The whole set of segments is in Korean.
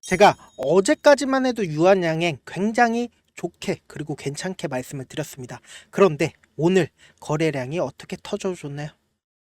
제가 어제까지만 해도 유한양행 굉장히 좋게 그리고 괜찮게 말씀을 드렸습니다. 그런데 오늘 거래량이 어떻게 터져줬나요?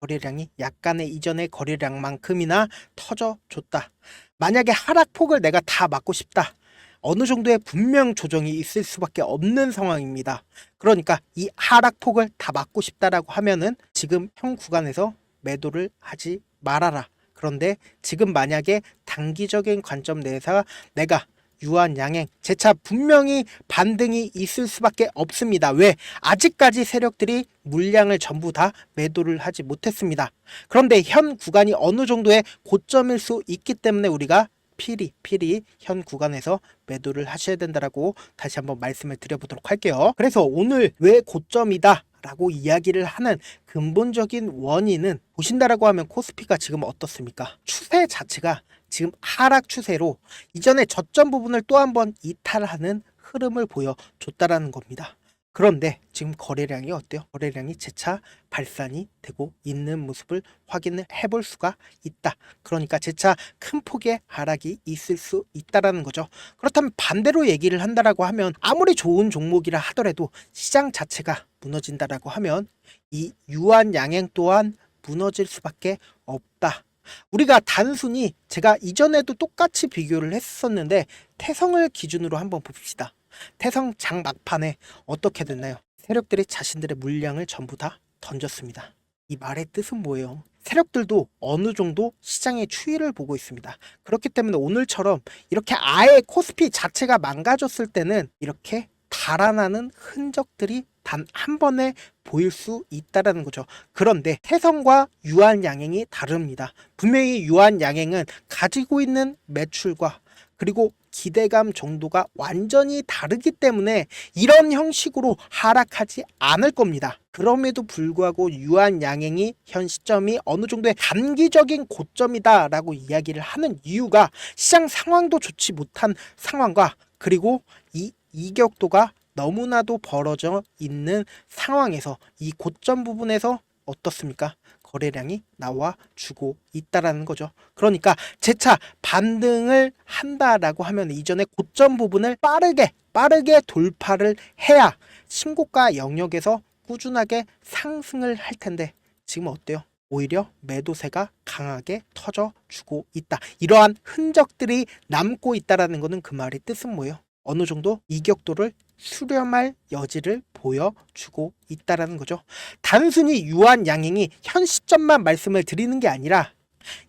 거래량이 약간의 이전의 거래량만큼이나 터져줬다. 만약에 하락폭을 내가 다 막고 싶다. 어느 정도의 분명 조정이 있을 수밖에 없는 상황입니다. 그러니까 이 하락폭을 다 막고 싶다라고 하면은 지금 현 구간에서 매도를 하지 말아라. 그런데 지금 만약에 단기적인 관점 내에서 내가 유한양행 재차 분명히 반등이 있을 수밖에 없습니다. 왜? 아직까지 세력들이 물량을 전부 다 매도를 하지 못했습니다. 그런데 현 구간이 어느 정도의 고점일 수 있기 때문에 우리가 필히 현 구간에서 매도를 하셔야 된다라고 다시 한번 말씀을 드려보도록 할게요. 그래서 오늘 왜 고점이다 라고 이야기를 하는 근본적인 원인은 보신다라고 하면 코스피가 지금 어떻습니까? 추세 자체가 지금 하락 추세로 이전에 저점 부분을 또 한번 이탈하는 흐름을 보여줬다라는 겁니다. 그런데 지금 거래량이 어때요? 거래량이 재차 발산이 되고 있는 모습을 확인을 해볼 수가 있다. 그러니까 재차 큰 폭의 하락이 있을 수 있다라는 거죠. 그렇다면 반대로 얘기를 한다라고 하면 아무리 좋은 종목이라 하더라도 시장 자체가 무너진다라고 하면 이 유한양행 또한 무너질 수밖에 없다. 우리가 단순히 제가 이전에도 똑같이 비교를 했었는데 태성을 기준으로 한번 봅시다. 태성 장 막판에 어떻게 됐나요? 세력들이 자신들의 물량을 전부 다 던졌습니다. 이 말의 뜻은 뭐예요? 세력들도 어느 정도 시장의 추이를 보고 있습니다. 그렇기 때문에 오늘처럼 이렇게 아예 코스피 자체가 망가졌을 때는 이렇게 달아나는 흔적들이 단 한 번에 보일 수 있다라는 거죠. 그런데 태성과 유한양행이 다릅니다. 분명히 유한양행은 가지고 있는 매출과 그리고 기대감 정도가 완전히 다르기 때문에 이런 형식으로 하락하지 않을 겁니다. 그럼에도 불구하고 유한양행이 현 시점이 어느 정도의 단기적인 고점이다 라고 이야기를 하는 이유가 시장 상황도 좋지 못한 상황과 그리고 이 이격도가 너무나도 벌어져 있는 상황에서 이 고점 부분에서 어떻습니까? 거래량이 나와주고 있다라는 거죠. 그러니까 재차 반등을 한다라고 하면 이전에 고점 부분을 빠르게 돌파를 해야 신고가 영역에서 꾸준하게 상승을 할 텐데 지금 어때요? 오히려 매도세가 강하게 터져주고 있다. 이러한 흔적들이 남고 있다라는 것은 그 말의 뜻은 뭐예요? 어느 정도 이격도를 수렴할 여지를 보여주고 있다라는 거죠. 단순히 유한양행이 현 시점만 말씀을 드리는 게 아니라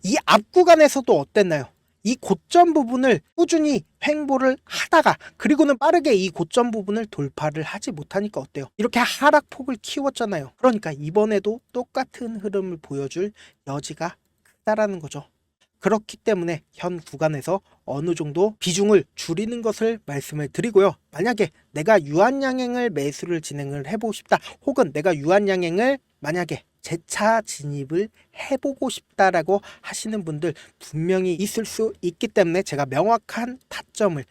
이 앞 구간에서도 어땠나요? 이 고점 부분을 꾸준히 횡보를 하다가 그리고는 빠르게 이 고점 부분을 돌파를 하지 못하니까 어때요? 이렇게 하락폭을 키웠잖아요. 그러니까 이번에도 똑같은 흐름을 보여줄 여지가 크다라는 거죠. 그렇기 때문에 현 구간에서 어느 정도 비중을 줄이는 것을 말씀을 드리고요. 만약에 내가 유한양행을 매수를 진행을 해보고 싶다. 혹은 내가 유한양행을 만약에 재차 진입을 해보고 싶다라고 하시는 분들 분명히 있을 수 있기 때문에 제가 명확한 타점을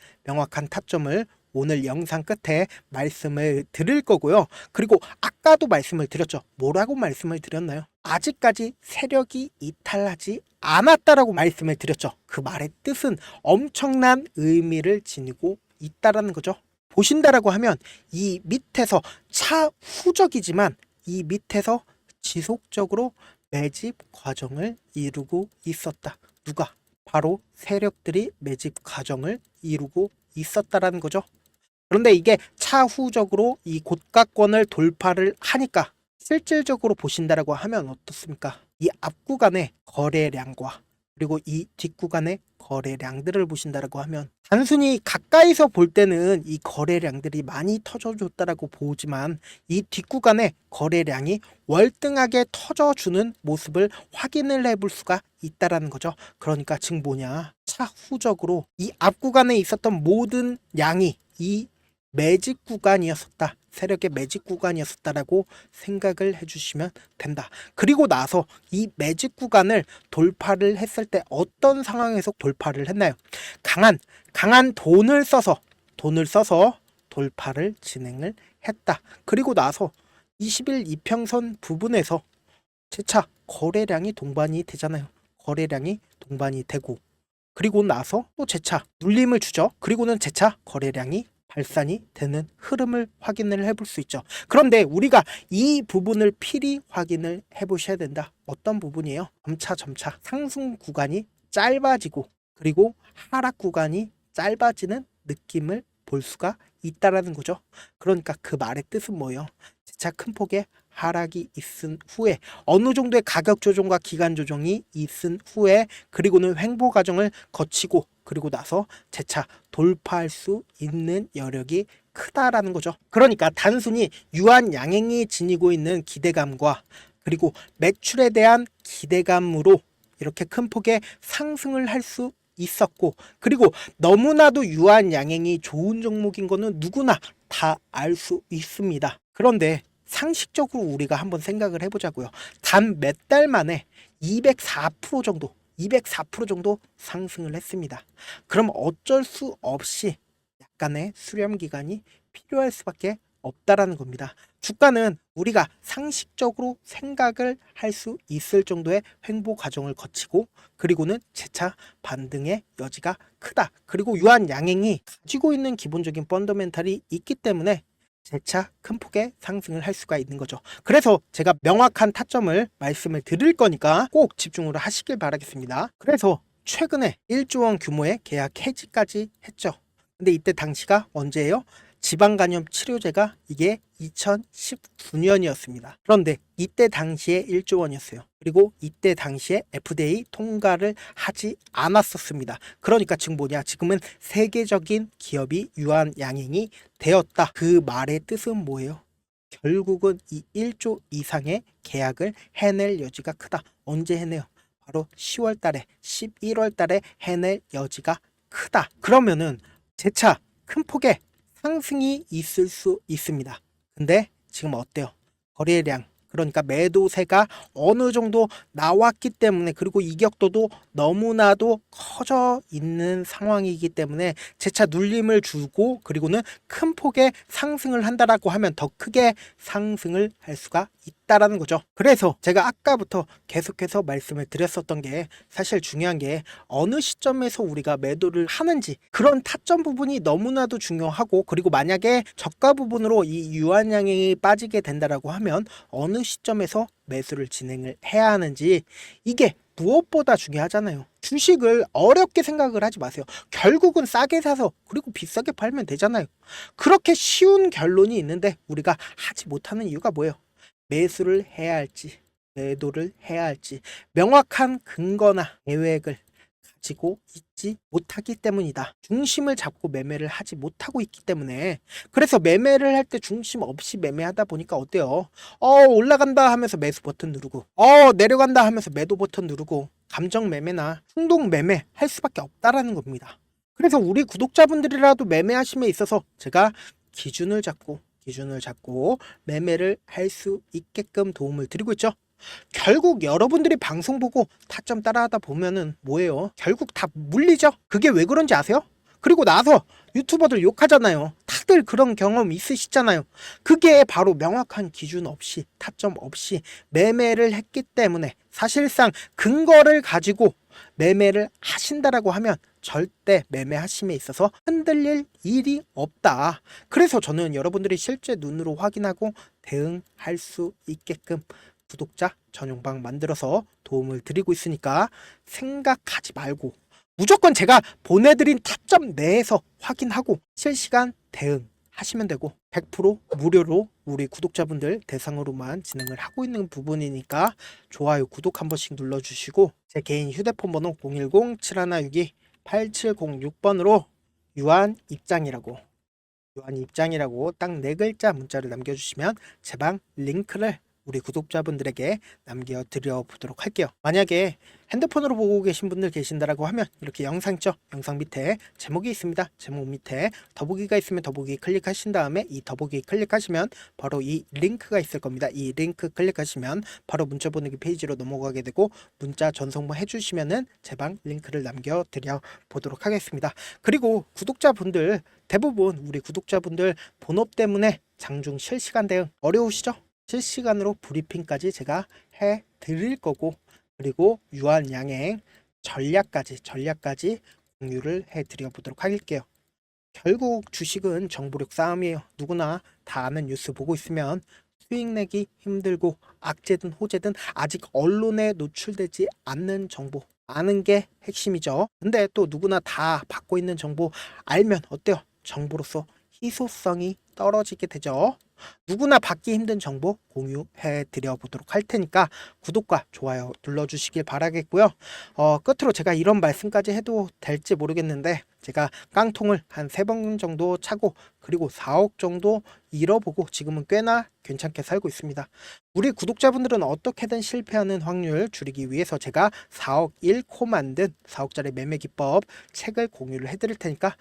오늘 영상 끝에 말씀을 드릴 거고요. 그리고 아까도 말씀을 드렸죠. 뭐라고 말씀을 드렸나요? 아직까지 세력이 이탈하지 않았다라고 말씀을 드렸죠. 그 말의 뜻은 엄청난 의미를 지니고 있다라는 거죠. 보신다라고 하면 이 밑에서 차후적이지만 이 밑에서 지속적으로 매집 과정을 이루고 있었다. 누가? 바로 세력들이 매집 과정을 이루고 있었다라는 거죠. 그런데 이게 차후적으로 이 고가권을 돌파를 하니까 실질적으로 보신다라고 하면 어떻습니까? 이 앞구간의 거래량과 그리고 이 뒷구간의 거래량들을 보신다라고 하면 단순히 가까이서 볼 때는 이 거래량들이 많이 터져줬다라고 보지만 이 뒷구간의 거래량이 월등하게 터져주는 모습을 확인을 해볼 수가 있다라는 거죠. 그러니까 지금 뭐냐? 차후적으로 이 앞구간에 있었던 모든 양이 이 매직 구간이었었다. 세력의 매직 구간이었었다라고 생각을 해주시면 된다. 그리고 나서 이 매직 구간을 돌파를 했을 때 어떤 상황에서 돌파를 했나요? 강한 돈을 써서 돌파를 진행을 했다. 그리고 나서 20일 이평선 부분에서 재차 거래량이 동반이 되잖아요. 거래량이 동반이 되고 그리고 나서 또 재차 눌림을 주죠. 그리고는 재차 거래량이 발산이 되는 흐름을 확인을 해볼 수 있죠. 그런데 우리가 이 부분을 필히 확인을 해보셔야 된다. 어떤 부분이에요? 점차 상승 구간이 짧아지고 그리고 하락 구간이 짧아지는 느낌을 볼 수가 있다라는 거죠. 그러니까 그 말의 뜻은 뭐예요? 재차 큰 폭의 하락이 있은 후에 어느 정도의 가격 조정과 기간 조정이 있은 후에 그리고는 횡보 과정을 거치고 그리고 나서 재차 돌파할 수 있는 여력이 크다라는 거죠. 그러니까 단순히 유한 양행이 지니고 있는 기대감과 그리고 매출에 대한 기대감으로 이렇게 큰 폭의 상승을 할 수 있었고 그리고 너무나도 유한 양행이 좋은 종목인 거는 누구나 다 알 수 있습니다. 그런데 상식적으로 우리가 한번 생각을 해보자고요. 단 몇 달 만에 204% 정도 204% 정도 상승을 했습니다. 그럼 어쩔 수 없이 약간의 수렴 기간이 필요할 수밖에 없다라는 겁니다. 주가는 우리가 상식적으로 생각을 할 수 있을 정도의 횡보 과정을 거치고 그리고는 재차 반등의 여지가 크다. 그리고 유한 양행이 가지고 있는 기본적인 펀더멘탈이 있기 때문에 재차 큰 폭의 상승을 할 수가 있는 거죠. 그래서 제가 명확한 타점을 말씀을 드릴 거니까 꼭 집중을 하시길 바라겠습니다. 그래서 최근에 1조 원 규모의 계약 해지까지 했죠. 근데 이때 당시가 언제예요? 지방간염 치료제가 이게 2019년이었습니다. 그런데 이때 당시에 1조 원이었어요. 그리고 이때 당시에 FDA 통과를 하지 않았었습니다. 그러니까 지금 뭐냐? 지금은 세계적인 기업이 유한 양행이 되었다. 그 말의 뜻은 뭐예요? 결국은 이 1조 이상의 계약을 해낼 여지가 크다. 언제 해내요? 바로 10월 달에, 11월 달에 해낼 여지가 크다. 그러면은 재차 큰 폭의 상승이 있을 수 있습니다. 근데 지금 어때요? 거래량 그러니까 매도세가 어느 정도 나왔기 때문에 그리고 이격도도 너무나도 커져 있는 상황이기 때문에 재차 눌림을 주고 그리고는 큰 폭의 상승을 한다라고 하면 더 크게 상승을 할 수가 있다라는 거죠. 그래서 제가 아까부터 계속해서 말씀을 드렸었던 게 사실 중요한 게 어느 시점에서 우리가 매도를 하는지 그런 타점 부분이 너무나도 중요하고 그리고 만약에 저가 부분으로 이 유한양행이 빠지게 된다라고 하면 어느 시점에서 매수를 진행을 해야 하는지 이게 무엇보다 중요하잖아요. 주식을 어렵게 생각을 하지 마세요. 결국은 싸게 사서 그리고 비싸게 팔면 되잖아요. 그렇게 쉬운 결론이 있는데 우리가 하지 못하는 이유가 뭐예요? 매수를 해야 할지 매도를 해야 할지 명확한 근거나 계획을 가지고 있지 못하기 때문이다. 중심을 잡고 매매를 하지 못하고 있기 때문에 그래서 매매를 할 때 중심 없이 매매하다 보니까 어때요? 올라간다 하면서 매수 버튼 누르고 내려간다 하면서 매도 버튼 누르고 감정 매매나 충동 매매 할 수밖에 없다라는 겁니다. 그래서 우리 구독자분들이라도 매매하심에 있어서 제가 기준을 잡고 매매를 할 수 있게끔 도움을 드리고 있죠. 결국 여러분들이 방송 보고 타점 따라하다 보면은 뭐예요? 결국 다 물리죠? 그게 왜 그런지 아세요? 그리고 나서 유튜버들 욕하잖아요. 다들 그런 경험 있으시잖아요. 그게 바로 명확한 기준 없이 타점 없이 매매를 했기 때문에 사실상 근거를 가지고 매매를 하신다라고 하면 절대 매매하심에 있어서 흔들릴 일이 없다. 그래서 저는 여러분들이 실제 눈으로 확인하고 대응할 수 있게끔 구독자 전용방 만들어서 도움을 드리고 있으니까 생각하지 말고 무조건 제가 보내드린 타점 내에서 확인하고 실시간 대응하시면 되고 100% 무료로 우리 구독자분들 대상으로만 진행을 하고 있는 부분이니까 좋아요, 구독 한 번씩 눌러주시고 제 개인 휴대폰 번호 010-7162-8706번으로 유한입장이라고 딱 4글자 문자를 남겨주시면 제 방 링크를 우리 구독자분들에게 남겨드려 보도록 할게요. 만약에 핸드폰으로 보고 계신 분들 계신다라고 하면 이렇게 영상 있죠? 영상 밑에 제목이 있습니다. 제목 밑에 더보기가 있으면 더보기 클릭하신 다음에 이 더보기 클릭하시면 바로 이 링크가 있을 겁니다. 이 링크 클릭하시면 바로 문자 보내기 페이지로 넘어가게 되고 문자 전송만 해주시면은 제 방 링크를 남겨드려 보도록 하겠습니다. 그리고 구독자분들 대부분 우리 구독자분들 본업 때문에 장중 실시간 대응 어려우시죠? 실시간으로 브리핑까지 제가 해 드릴 거고 그리고 유한 양행 전략까지 공유를 해드려 보도록 할게요. 결국 주식은 정보력 싸움이에요. 누구나 다 아는 뉴스 보고 있으면 수익 내기 힘들고 악재든 호재든 아직 언론에 노출되지 않는 정보 아는 게 핵심이죠. 근데 또 누구나 다 받고 있는 정보 알면 어때요? 정보로서 희소성이 떨어지게 되죠. 누구나 받기 힘든 정보 공유해 드려 보도록 할 테니까 구독과 좋아요 눌러주시길 바라겠고요. 끝으로 제가 이런 말씀까지 해도 될지 모르겠는데 제가 깡통을 한 3번 정도 차고 그리고 4억 정도 잃어보고 지금은 꽤나 괜찮게 살고 있습니다. 우리 구독자분들은 어떻게든 실패하는 확률 줄이기 위해서 제가 4억 잃고 만든 4억짜리 매매 기법 책을 공유를 해드릴 테니까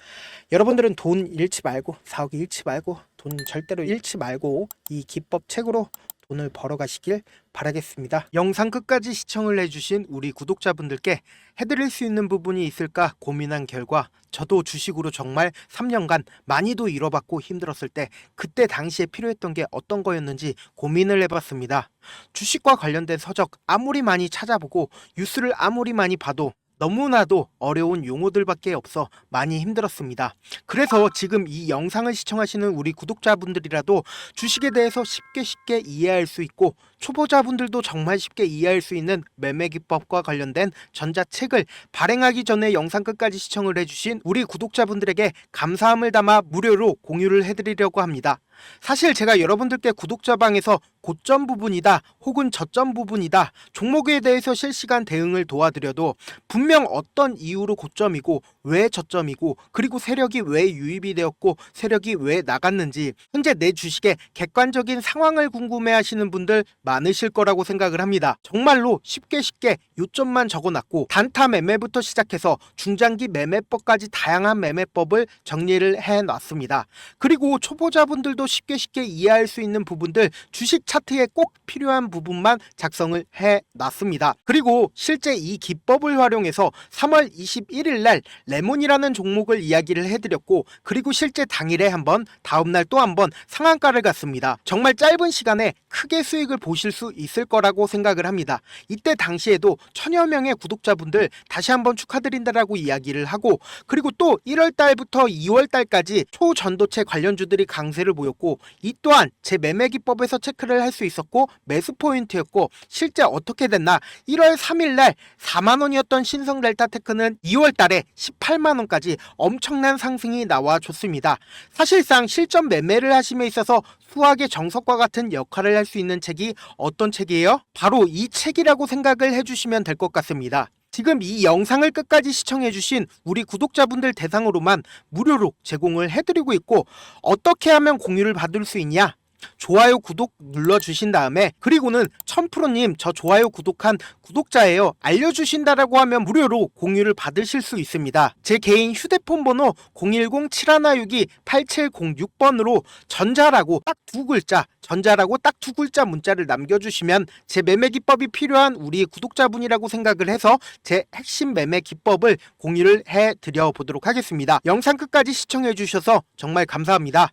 여러분들은 돈 잃지 말고 4억 잃지 말고 돈 절대로 잃지 말고 이 기법 책으로 돈을 벌어가시길 바라겠습니다. 영상 끝까지 시청을 해주신 우리 구독자분들께 해드릴 수 있는 부분이 있을까 고민한 결과 저도 주식으로 정말 3년간 많이도 잃어봤고 힘들었을 때 그때 당시에 필요했던 게 어떤 거였는지 고민을 해봤습니다. 주식과 관련된 서적 아무리 많이 찾아보고 뉴스를 아무리 많이 봐도 너무나도 어려운 용어들밖에 없어 많이 힘들었습니다. 그래서 지금 이 영상을 시청하시는 우리 구독자분들이라도 주식에 대해서 쉽게 이해할 수 있고 초보자분들도 정말 쉽게 이해할 수 있는 매매 기법과 관련된 전자책을 발행하기 전에 영상 끝까지 시청을 해주신 우리 구독자분들에게 감사함을 담아 무료로 공유를 해드리려고 합니다. 사실 제가 여러분들께 구독자방에서 고점 부분이다 혹은 저점 부분이다 종목에 대해서 실시간 대응을 도와드려도 분명 어떤 이유로 고점이고 왜 저점이고 그리고 세력이 왜 유입이 되었고 세력이 왜 나갔는지 현재 내 주식의 객관적인 상황을 궁금해 하시는 분들 많으실 거라고 생각을 합니다. 정말로 쉽게 요점만 적어놨고 단타 매매부터 시작해서 중장기 매매법까지 다양한 매매법을 정리를 해놨습니다. 그리고 초보자분들도 쉽게 이해할 수 있는 부분들 주식 차트에 꼭 필요한 부분만 작성을 해놨습니다. 그리고 실제 이 기법을 활용해서 3월 21일 날 레몬이라는 종목을 이야기를 해드렸고 그리고 실제 당일에 한번 다음날 또 한번 상한가를 갔습니다. 정말 짧은 시간에 크게 수익을 보실 수 있을 거라고 생각을 합니다. 이때 당시에도 1000여 명의 구독자분들 다시 한번 축하드린다라고 이야기를 하고 그리고 또 1월 달부터 2월 달까지 초전도체 관련주들이 강세를 보였고 이 또한 제 매매 기법에서 체크를 할 수 있었고 매수 포인트였고 실제 어떻게 됐나 1월 3일 날 4만원이었던 신성 델타테크는 2월 달에 18만원까지 엄청난 상승이 나와줬습니다. 사실상 실전 매매를 하심에 있어서 수학의 정석과 같은 역할을 할 수 있는 책이 어떤 책이에요? 바로 이 책이라고 생각을 해주시면 될 것 같습니다. 지금 이 영상을 끝까지 시청해주신 우리 구독자분들 대상으로만 무료로 제공을 해드리고 있고 어떻게 하면 공유를 받을 수 있냐? 좋아요 구독 눌러주신 다음에 그리고는 1000%님 저 좋아요 구독한 구독자예요 알려주신다라고 하면 무료로 공유를 받으실 수 있습니다. 제 개인 휴대폰 번호 010-7162-8706번으로 전자라고 딱 두 글자 문자를 남겨주시면 제 매매 기법이 필요한 우리 구독자분이라고 생각을 해서 제 핵심 매매 기법을 공유를 해드려 보도록 하겠습니다. 영상 끝까지 시청해 주셔서 정말 감사합니다.